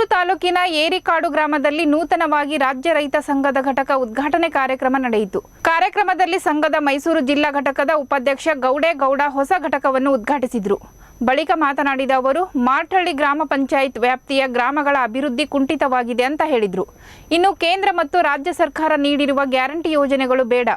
ಮೈಸೂರು ತಾಲೂಕಿನ ಏರಿಕಾಡು ಗ್ರಾಮದಲ್ಲಿ ನೂತನವಾಗಿ ರಾಜ್ಯ ರೈತ ಸಂಘದ ಘಟಕ ಉದ್ಘಾಟನೆ ಕಾರ್ಯಕ್ರಮ ನಡೆಯಿತು. ಕಾರ್ಯಕ್ರಮದಲ್ಲಿ ಸಂಘದ ಮೈಸೂರು ಜಿಲ್ಲಾ ಘಟಕದ ಉಪಾಧ್ಯಕ್ಷ ಗೌಡ ಹೊಸ ಘಟಕವನ್ನು ಉದ್ಘಾಟಿಸಿದರು. ಬಳಿಕ ಮಾತನಾಡಿದ ಅವರು, ಮಾರ್ಟಳ್ಳಿ ಗ್ರಾಮ ಪಂಚಾಯತ್ ವ್ಯಾಪ್ತಿಯ ಗ್ರಾಮಗಳ ಅಭಿವೃದ್ಧಿ ಕುಂಠಿತವಾಗಿದೆ ಅಂತ ಹೇಳಿದರು. ಇನ್ನು ಕೇಂದ್ರ ಮತ್ತು ರಾಜ್ಯ ಸರ್ಕಾರ ನೀಡಿರುವ ಗ್ಯಾರಂಟಿ ಯೋಜನೆಗಳು ಬೇಡ,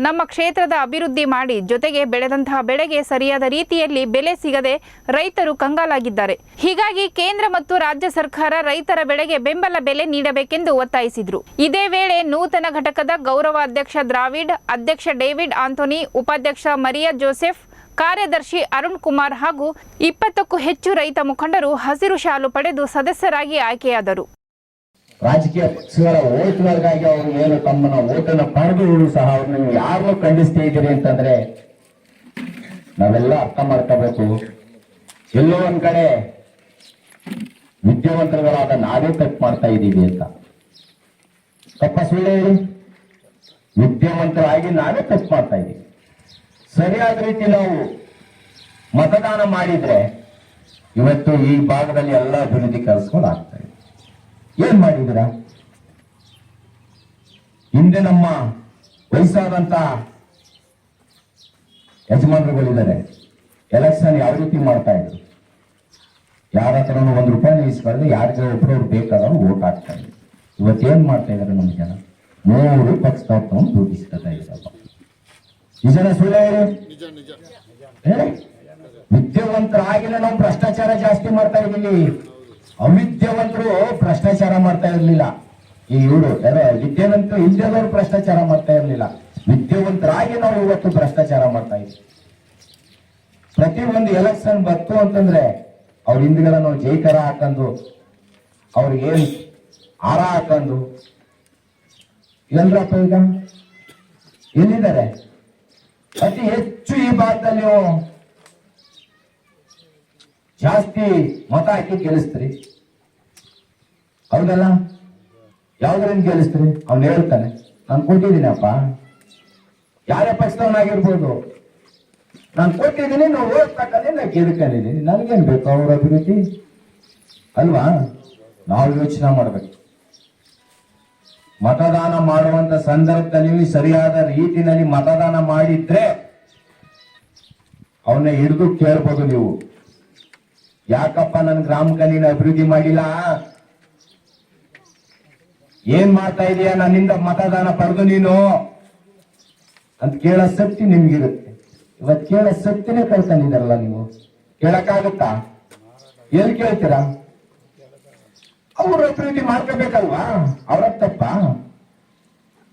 ನಮ್ಮ ಕ್ಷೇತ್ರದ ಅಭಿವೃದ್ಧಿ ಮಾಡಿ, ಜೊತೆಗೆ ಬೆಳೆದಂತಹ ಬೆಳೆಗೆ ಸರಿಯಾದ ರೀತಿಯಲ್ಲಿ ಬೆಲೆ ಸಿಗದೆ ರೈತರು ಕಂಗಾಲಾಗಿದ್ದಾರೆ. ಹೀಗಾಗಿ ಕೇಂದ್ರ ಮತ್ತು ರಾಜ್ಯ ಸರ್ಕಾರ ರೈತರ ಬೆಳೆಗೆ ಬೆಂಬಲ ಬೆಲೆ ನೀಡಬೇಕೆಂದು ಒತ್ತಾಯಿಸಿದರು. ಇದೇ ವೇಳೆ ನೂತನ ಘಟಕದ ಗೌರವ ಅಧ್ಯಕ್ಷ ದ್ರಾವಿಡ್, ಅಧ್ಯಕ್ಷ ಡೇವಿಡ್ ಆಂಥೋನಿ, ಉಪಾಧ್ಯಕ್ಷ ಮರಿಯಾ ಜೋಸೆಫ್, ಕಾರ್ಯದರ್ಶಿ ಅರುಣ್ ಕುಮಾರ್ ಹಾಗೂ 20ಕ್ಕೂ ಹೆಚ್ಚು ರೈತ ಮುಖಂಡರು ಹಸಿರು ಶಾಲು ಪಡೆದು ಸದಸ್ಯರಾಗಿ ಆಯ್ಕೆಯಾದರು. ರಾಜಕೀಯ ಪಕ್ಷಗಳ ಓಟ್ಗಳಿಗಾಗಿ ಅವರು ಏನು ತಮ್ಮನ್ನ ಓಟನ್ನು ಪಡೆದು ಸಹ ಅವ್ರನ್ನ ನೀವು ಯಾರನ್ನೂ ಖಂಡಿಸ್ತಾ ಇದ್ದೀರಿ ಅಂತಂದ್ರೆ ನಾವೆಲ್ಲ ಅರ್ಥ ಮಾಡ್ಕೋಬೇಕು. ಎಲ್ಲೋ ಒಂದ್ ಕಡೆ ವಿದ್ಯಾವಂತರುಗಳಾದ ನಾವೇ ತಪ್ಪು ಮಾಡ್ತಾ ಇದ್ದೀವಿ ಅಂತ. ತಪ್ಪ ಸುಳ್ಳು ಹೇಳಿ, ವಿದ್ಯಾವಂತರಾಗಿ ನಾವೇ ತಪ್ಪು ಮಾಡ್ತಾ ಇದ್ದೀವಿ. ಸರಿಯಾದ ರೀತಿ ನಾವು ಮತದಾನ ಮಾಡಿದ್ರೆ ಇವತ್ತು ಈ ಭಾಗದಲ್ಲಿ ಎಲ್ಲ ಅಭಿವೃದ್ಧಿ ಕೆಲಸಗಳು ಆಗ್ತಾ ಇದೆ. ಏನ್ ಮಾಡಿದ್ರ? ಹಿಂದೆ ನಮ್ಮ ವಯಸ್ಸಾದಂತ ಯಜಮಾನರುಗಳಿದ್ದಾರೆ, ಎಲೆಕ್ಷನ್ ಯಾವ ರೀತಿ ಮಾಡ್ತಾ ಇದ್ರು, ಯಾರ ಹತ್ರ ₹1 ಇಸ್ಕೊಳ್ಳದೆ ಯಾರಿಗೆ ಒಬ್ಬರವ್ರು ಬೇಕಾದವ್ರು ವೋಟ್ ಹಾಕ್ತಾ ಇದ್ರು. ಇವತ್ತೇನ್ ಮಾಡ್ತಾ ಇದಾರೆ ನಮ್ಮ ಜನ? 3 ಪಕ್ಷದವ್ರು ತಗೊಂಡು ದುಡ್ಡು ಇಸ್ಕೊತಾ ಇದ್ರಪ್ಪ. ಈ ಜನ ಸುಳ್ಳು ಹೇಳಿ, ವಿದ್ಯಾವಂತರಾಗಿಲ್ಲ ನಾವು ಭ್ರಷ್ಟಾಚಾರ ಜಾಸ್ತಿ ಮಾಡ್ತಾ ಇದ್ದೀವಿ. ಅವಿದ್ಯಾವಂತರು ಭ್ರಷ್ಟಾಚಾರ ಮಾಡ್ತಾ ಇರ್ಲಿಲ್ಲ. ಈ ಇವರು ವಿದ್ಯಾವಂತರು ಇಲ್ಲದವರು ಭ್ರಷ್ಟಾಚಾರ ಮಾಡ್ತಾ ಇರ್ಲಿಲ್ಲ. ವಿದ್ಯಾವಂತರಾಗಿ ನಾವು ಇವತ್ತು ಭ್ರಷ್ಟಾಚಾರ ಮಾಡ್ತಾ ಇದ್ವಿ. ಪ್ರತಿಯೊಂದು ಎಲೆಕ್ಷನ್ ಬಂತು ಅಂತಂದ್ರೆ ಅವ್ರ ಹಿಂದ್ಗಡೆ ನಾವು ಜೈಕರ ಹಾಕೊಂಡು ಅವ್ರಿಗೆ ಏನ್ ಹಾರ ಹಾಕೊಂಡು ಎಲ್ರಪ್ಪ ಈಗ ಎಲ್ಲಿದ್ದಾರೆ? ಅತಿ ಹೆಚ್ಚು ಈ ಭಾಗದಲ್ಲಿ ಜಾಸ್ತಿ ಮತ ಹಾಕಿ ಗೆಲ್ಲಿಸ್ತ್ರಿ, ಹೌದಲ್ಲ? ಯಾವ್ದ್ರಿಂದ ಗೆಲ್ಲಿಸ್ತ್ರಿ? ಅವ್ನು ಹೇಳ್ತಾನೆ, ನಾನು ಕೊಟ್ಟಿದ್ದೀನಪ್ಪ, ಯಾರೇ ಪಕ್ಷದವನಾಗಿರ್ಬೋದು, ನಾನು ಕೊಟ್ಟಿದ್ದೀನಿ, ನಾವು ಓದ್ತಕ್ಕಂಥ ನಾ ಗೆದ್ಕೊಂಡಿದ್ದೀನಿ, ನನಗೇನ್ ಬೇಕು ಅವ್ರ ಅಭಿವೃದ್ಧಿ ಅಲ್ವಾ? ನಾವು ಯೋಚನೆ ಮಾಡ್ಬೇಕು. ಮತದಾನ ಮಾಡುವಂತ ಸಂದರ್ಭದಲ್ಲಿ ಸರಿಯಾದ ರೀತಿಯಲ್ಲಿ ಮತದಾನ ಮಾಡಿದ್ರೆ ಅವನ್ನ ಹಿಡಿದು ಕೇಳ್ಬೋದು ನೀವು, ಯಾಕಪ್ಪ ನನ್ನ ಗ್ರಾಮಕ್ಕೆ ನೀನು ಅಭಿವೃದ್ಧಿ ಮಾಡಿಲ್ಲ, ಏನ್ ಮಾಡ್ತಾ ಇದೀಯ, ನನ್ನಿಂದ ಮತದಾನ ಪಡೆದು ನೀನು ಅಂತ ಕೇಳೋ ಶಕ್ತಿ ನಿಮ್ಗಿರುತ್ತೆ. ಇವತ್ತು ಕೇಳೋ ಶಕ್ತಿನೇ ಕಳ್ಕೊಂಡಿದಾರಲ್ಲ ನೀವು. ಕೇಳಕ್ಕಾಗುತ್ತಾ? ಎಲ್ಲಿ ಕೇಳ್ತೀರಾ? ಅವ್ರ ಅಭಿವೃದ್ಧಿ ಮಾಡ್ಕೋಬೇಕಲ್ವಾ? ಅವ್ರ ತಪ್ಪ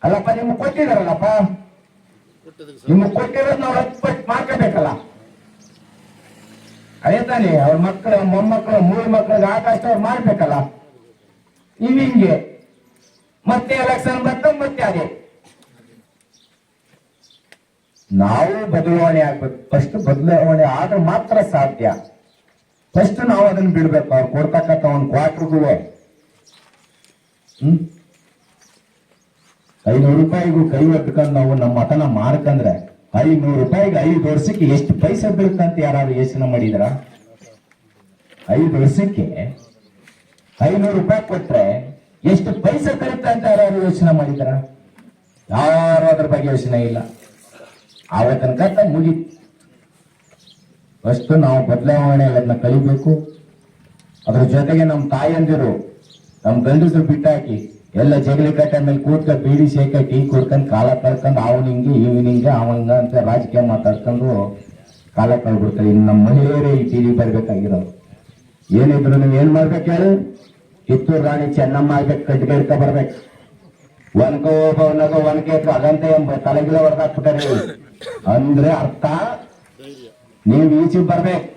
ಅಲ್ಲಪ್ಪ, ನಿಮ್ಗೆ ಕೊಟ್ಟಿದಾರಲ್ಲಪ್ಪ, ನಿಮ್ಗೆ ಕೊಟ್ಟಿರೋದು ನಾವು ಹತ್ತು ಮಾಡ್ಕೋಬೇಕಲ್ಲ. ಅದೇ ತಾನೇ ಅವ್ರ ಮಕ್ಕಳು, ಮೊಮ್ಮಕ್ಕಳು, 3 ಮಕ್ಕಳಿಗೆ ಆಕಾಶ ಅವ್ರು ಮಾಡ್ಬೇಕಲ್ಲ. ನೀವ್ ಹಿಂಗೆ ಮತ್ತೆ ಎಲೆಕ್ಷನ್ ಬಂತ ಮತ್ತೆ ಅದೇ. ನಾವು ಬದಲಾವಣೆ ಆಗ್ಬೇಕು. ಫಸ್ಟ್ ಬದಲಾವಣೆ ಆದ್ರೆ ಮಾತ್ರ ಸಾಧ್ಯ. ಫಸ್ಟ್ ನಾವು ಅದನ್ನ ಬಿಡ್ಬೇಕು. ಅವ್ರು ಕೊಡ್ತಕ್ಕಂಥ ಒಂದು ಕ್ವಾರ್ಟರ್ಗೂ ₹500 ಕೈ ಒಟ್ಕೊಂಡು ನಾವು ನಮ್ಮ ಮತನ ಮಾರ್ಕಂದ್ರೆ ₹500 5 ವರ್ಷಕ್ಕೆ ಎಷ್ಟು ಪೈಸೆ ಬೀಳುತ್ತಂತ ಯಾರು ಯೋಚನೆ ಮಾಡಿದ್ರ? 5 ವರ್ಷಕ್ಕೆ ₹500 ಕೊಟ್ರೆ ಎಷ್ಟು ಪೈಸೆ ಬೀಳುತ್ತೆ ಅಂತ ಯಾರು ಯೋಚನೆ ಮಾಡಿದ್ರ? ಯಾರು ಅದ್ರ ಬಗ್ಗೆ ಯೋಚನೆ ಇಲ್ಲ. ಆವತ್ತಿನ ಕಟ್ಟ ಮುಗಿ. ಫಸ್ಟ್ ನಾವು ಬದಲಾವಣೆ ಅದನ್ನ ಕಲಿಬೇಕು. ಅದ್ರ ಜೊತೆಗೆ ನಮ್ಮ ತಾಯಂದಿರು, ನಮ್ಮ ಗಂಡಸರು ಬಿಟ್ಟಾಕಿ ಎಲ್ಲ ಜಗಲಿ ಕಟ್ಟೆ ಮೇಲೆ ಕೂತ್ಕ ಬೀಡಿ ಶೇಕ ಟೀ ಕುಡ್ಕೊಂಡು ಕಾಲ ಕಳ್ಕೊಂಡು ಅವನಿಂಗೆ ಇವನಿಂಗೆ ಅವಂಗ ಅಂತ ರಾಜಕೀಯ ಮಾತಾಡ್ಕೊಂಡು ಕಾಲ ಕಳ್ಬಿಡ್ತಾರೆ. ಇನ್ನು ನಮ್ಮ ಮಹಿಳೆಯರೇ ಈ ಟಿವಿ ಬರ್ಬೇಕಾಗಿರೋದು. ಏನಿದ್ರು ನೀವು ಏನ್ ಮಾಡ್ಬೇಕು ಹೇಳಿ? ಕಿತ್ತೂರು ರಾಣಿ ಚೆನ್ನಮ್ಮ ಆಗ್ಬೇಕು, ಕಟ್ಟಿಗೆ ಬರ್ಬೇಕು. ಒನಕೆ ಅದಂತೆ ತಲೆಗಿಲ ಹೊಡೆದಾಕ್ಬಿಟ್ಟಾರೆ ಅಂದ್ರೆ ಅರ್ಥ ನೀವು ಈಚೆಗೆ ಬರ್ಬೇಕು.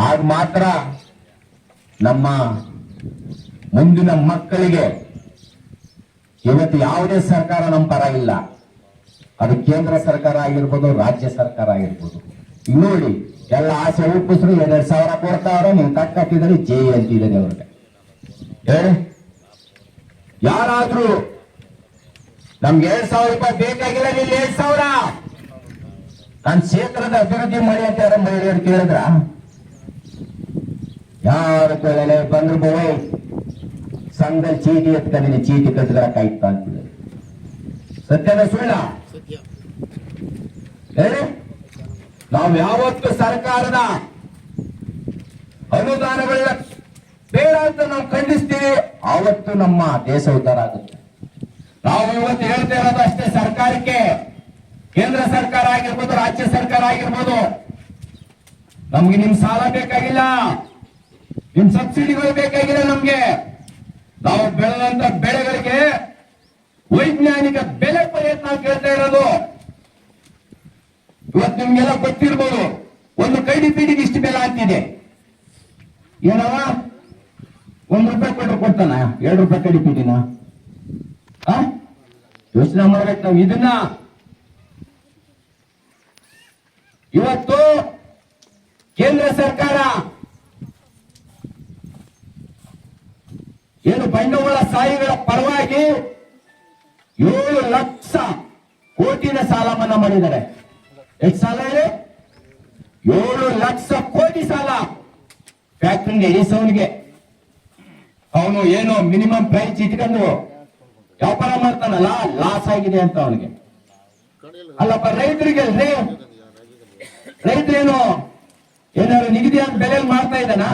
ಆಗ ಮಾತ್ರ ನಮ್ಮ ಮುಂದಿನ ಮಕ್ಕಳಿಗೆ ಇವತ್ತು ಯಾವುದೇ ಸರ್ಕಾರ ನಮ್ಮ ಪರ ಇಲ್ಲ. ಅದು ಕೇಂದ್ರ ಸರ್ಕಾರ ಆಗಿರ್ಬೋದು, ರಾಜ್ಯ ಸರ್ಕಾರ ಆಗಿರ್ಬೋದು. ಈಗ ನೋಡಿ, ಎಲ್ಲ ಆಸೆ ಉಪ್ಪಿಸ್ರು 2,000 ಕೊಡ್ತಾವ್ರೆ, ನೀವು ಕಟ್ಟಿದ್ರೆ ಜೈ ಅಂತಿದ್ದಾರೆ ಅವ್ರಿಗೆ. ಹೇಳಿ, ಯಾರಾದ್ರೂ ನಮ್ಗೆ ₹2,000 ಬೇಕಾಗಿಲ್ಲ, ನೀವು 2,000 ನನ್ನ ಕ್ಷೇತ್ರದ ಅಭಿವೃದ್ಧಿ ಮಾಡಿ ಅಂತ ಯಾರ ಮಹಿಳೆಯರು ಕೇಳಿದ್ರ? ಯಾರು ಕೇಳಲೆ ಬಂದ್ರು ಬೋಯ್ ಸಂಘದಲ್ಲಿ ಚೀಟಿ ಎತ್ಕೊಂಡಿನಿ, ಚೀಟಿ ಕಟ್ಕರ ಕಾಯ್ತಾ ಅಂತಿದೆ. ಸತ್ಯದ ಸುಳ್ಳ ಹೇಳಿ? ನಾವು ಯಾವತ್ತು ಸರ್ಕಾರದ ಅನುದಾನಗಳನ್ನ ಬೇಡ ಅಂತ ನಾವು ಖಂಡಿಸ್ತೀವಿ, ಆವತ್ತು ನಮ್ಮ ದೇಶ ಉದ್ಧಾರ ಆಗುತ್ತೆ. ನಾವು ಇವತ್ತು ಹೇಳ್ತಾ ಇರೋದು ಅಷ್ಟೇ, ಸರ್ಕಾರಕ್ಕೆ, ಕೇಂದ್ರ ಸರ್ಕಾರ ಆಗಿರ್ಬೋದು, ರಾಜ್ಯ ಸರ್ಕಾರ ಆಗಿರ್ಬೋದು, ನಮ್ಗೆ ನಿಮ್ ಸಾಲ ಬೇಕಾಗಿಲ್ಲ, ನಿಮ್ ಸಬ್ಸಿಡಿಗಳು ಬೇಕಾಗಿಲ್ಲ. ನಮ್ಗೆ ನಾವು ಬೆಳೆದಂತ ಬೆಳೆಗಳಿಗೆ ವೈಜ್ಞಾನಿಕ ಬೆಲೆ ಪಡೆಯತ್ ನಾವು ಕೇಳ್ತಾ ಇರೋದು. ಇವತ್ತು ನಿಮ್ಗೆಲ್ಲ ಗೊತ್ತಿರ್ಬೋದು, ಒಂದು ಕೈಡಿ ಪೀಡಿಗೆ ಇಷ್ಟು ಬೆಲೆ ಆಗ್ತಿದೆ. ಏನವ ₹1 ಕೊಟ್ಟರು ಕೊಡ್ತಾನ, ₹2 ಕೈಡಿ ಪೀಡಿನ? ಯೋಚನೆ ಮಾಡ್ಬೇಕು ನಾವು ಇದನ್ನ. ಇವತ್ತು ಕೇಂದ್ರ ಸರ್ಕಾರ ಏನು ಬಂಡವಾಳ ಸಾಯಿಗಳ ಪರವಾಗಿ 7 ಲಕ್ಷ ಕೋಟಿನ ಸಾಲ ಮನ್ನಾ ಮಾಡಿದ್ದಾರೆ. ಎಷ್ಟು ಸಾಲ ಇದೆ? 7 ಲಕ್ಷ ಕೋಟಿ ಸಾಲ. ಫ್ಯಾಕ್ಟರಿ ನಡೆಸೋನಿಗೆ ಅವನು ಏನು ಮಿನಿಮಮ್ ಪ್ರೈಸ್ ಇಟ್ಕೊಂಡು ವ್ಯಾಪಾರ ಮಾಡ್ತಾನಲ್ಲ, ಲಾಸ್ ಆಗಿದೆ ಅಂತ ಅವನಿಗೆ. ಅಲ್ಲಪ್ಪ ರೈತರಿಗೆ, ರೈತರೇನು ಏನಾದ್ರು ನಿಗದಿಯಾದ ಬೆಲೆ ಮಾಡ್ತಾ ಇದ್ದಾನ?